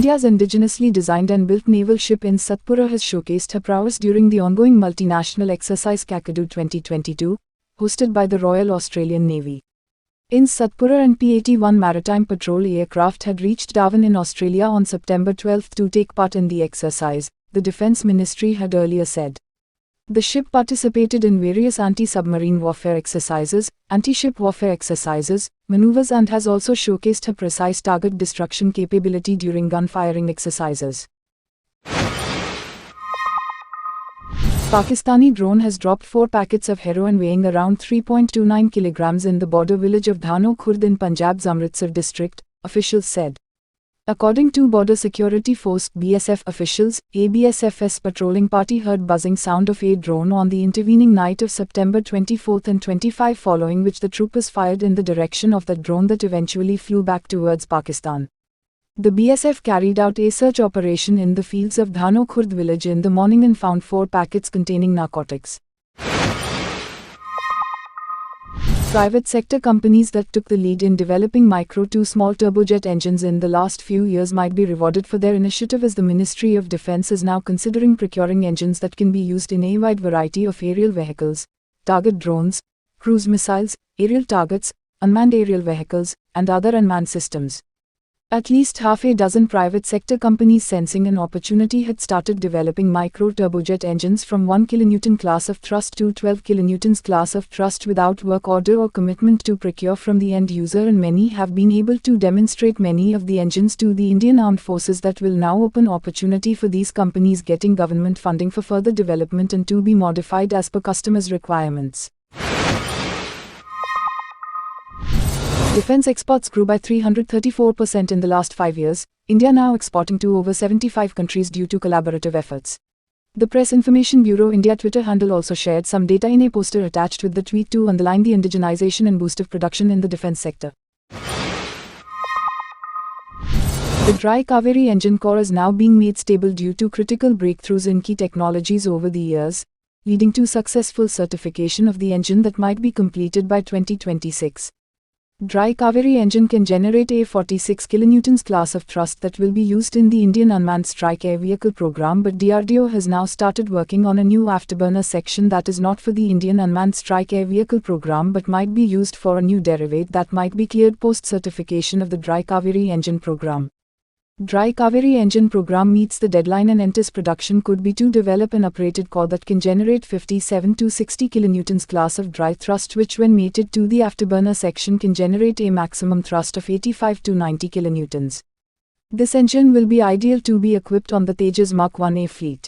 India's indigenously designed and built naval ship in Satpura has showcased her prowess during the ongoing multinational exercise Kakadu 2022, hosted by the Royal Australian Navy. In Satpura, an P-81 maritime patrol aircraft had reached Darwin in Australia on September 12 to take part in the exercise, the Defence Ministry had earlier said. The ship participated in various anti-submarine warfare exercises, anti-ship warfare exercises, maneuvers and has also showcased her precise target destruction capability during gun-firing exercises. Pakistani drone has dropped 4 packets of heroin weighing around 3.29 kilograms in the border village of Dhano Khurd in Punjab's Amritsar district, officials said. According to Border Security Force (BSF) officials, a BSF's patrolling party heard buzzing sound of a drone on the intervening night of September 24 and 25, following which the troopers fired in the direction of the drone that eventually flew back towards Pakistan. The BSF carried out a search operation in the fields of Dhano Khurd village in the morning and found 4 packets containing narcotics. Private sector companies that took the lead in developing micro to small turbojet engines in the last few years might be rewarded for their initiative, as the Ministry of Defence is now considering procuring engines that can be used in a wide variety of aerial vehicles, target drones, cruise missiles, aerial targets, unmanned aerial vehicles, and other unmanned systems. At least half a dozen private sector companies, sensing an opportunity, had started developing micro turbojet engines from 1 kN class of thrust to 12 kN class of thrust without work order or commitment to procure from the end user, and many have been able to demonstrate many of the engines to the Indian Armed Forces. That will now open opportunity for these companies getting government funding for further development and to be modified as per customers' requirements. Defense exports grew by 334% in the last 5 years, India now exporting to over 75 countries due to collaborative efforts. The Press Information Bureau India Twitter handle also shared some data in a poster attached with the tweet to underline the indigenization and boost of production in the defense sector. The dry Kaveri engine core is now being made stable due to critical breakthroughs in key technologies over the years, leading to successful certification of the engine that might be completed by 2026. Dry Kaveri engine can generate a 46 kN class of thrust that will be used in the Indian Unmanned Strike Air Vehicle program, but DRDO has now started working on a new afterburner section that is not for the Indian Unmanned Strike Air Vehicle program but might be used for a new derivative that might be cleared post-certification of the Dry Kaveri engine program. Dry Kaveri engine program meets the deadline and enters production could be to develop an uprated core that can generate 57 to 60 kN class of dry thrust, which when mated to the afterburner section can generate a maximum thrust of 85 to 90 kN. This engine will be ideal to be equipped on the Tejas Mark 1A fleet.